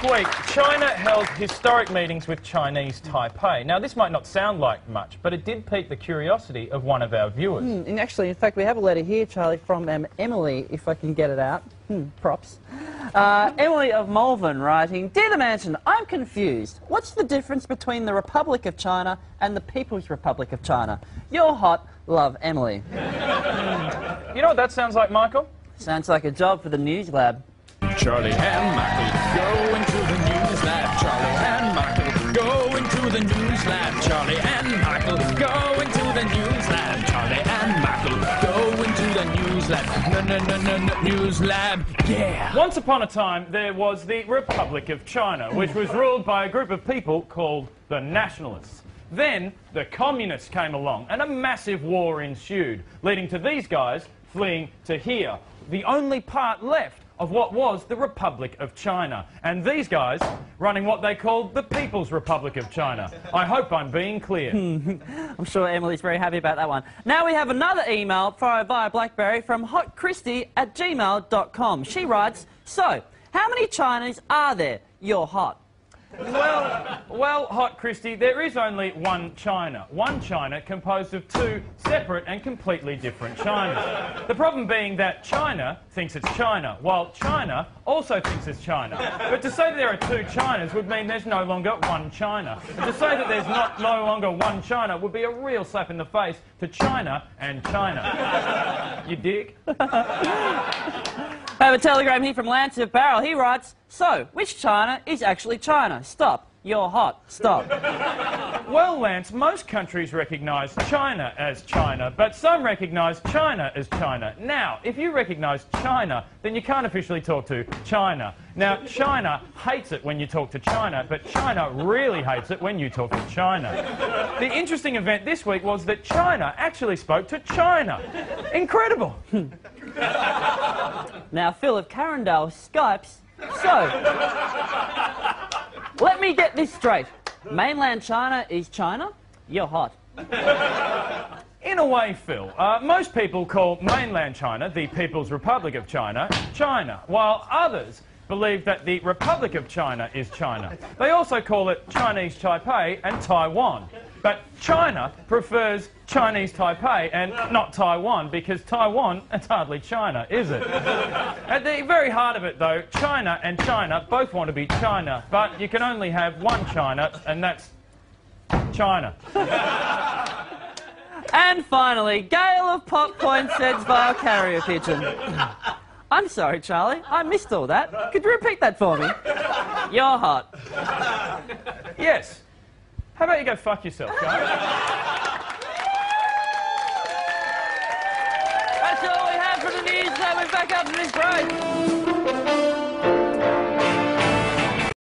Last week, China held historic meetings with Chinese Taipei. Now, this might not sound like much, but it did pique the curiosity of one of our viewers. And actually, in fact, we have a letter here, Charlie, from Emily, if I can get it out. Props. Emily of Malvern writing, Dear the Mansion, I'm confused. What's the difference between the Republic of China and the People's Republic of China? You're hot. Love, Emily. You know what that sounds like, Michael? Sounds like a job for the News Lab. Charlie and Michael go into the news lab. Charlie and Michael go into the news lab. Charlie and Michael go into the news lab. Charlie and Michael go into the news lab. News lab, yeah. Once upon a time, there was the Republic of China, which was ruled by a group of people called the Nationalists. Then the Communists came along and a massive war ensued, leading to these guys fleeing to here, the only part left of what was the Republic of China. And these guys running what they called the People's Republic of China. I hope I'm being clear. I'm sure Emily's very happy about that one. Now we have another email via BlackBerry from hotchristy@gmail.com. She writes, So, how many Chinese are there? You're hot. Well, Hot Christy, there is only one China. One China composed of two separate and completely different Chinas. The problem being that China thinks it's China, while China also thinks it's China. But to say that there are two Chinas would mean there's no longer one China. And to say that there's no longer one China would be a real slap in the face to China and China. You dig? I have a telegram here from Lance of Barrel. He writes, So, which China is actually China? Stop. You're hot. Stop. Well, Lance, most countries recognise China as China, but some recognise China as China. Now, if you recognise China, then you can't officially talk to China. Now, China hates it when you talk to China, but China really hates it when you talk to China. The interesting event this week was that China actually spoke to China. Incredible. Now, Phil of Carindale Skypes, So, let me get this straight. Mainland China is China? You're hot. In a way, Phil, most people call mainland China, the People's Republic of China, China, while others believe that the Republic of China is China. They also call it Chinese Taipei and Taiwan. But China prefers Chinese Taipei and not Taiwan, because Taiwan is hardly China, is it? At the very heart of it, though, China and China both want to be China, but you can only have one China, and that's China. And finally, Gail of Popcorn sends via carrier pigeon. I'm sorry, Charlie. I missed all that. Could you repeat that for me? You're hot. Yes. How about you go fuck yourself, Joe? That's all we have for the news. Now we're back up to this break.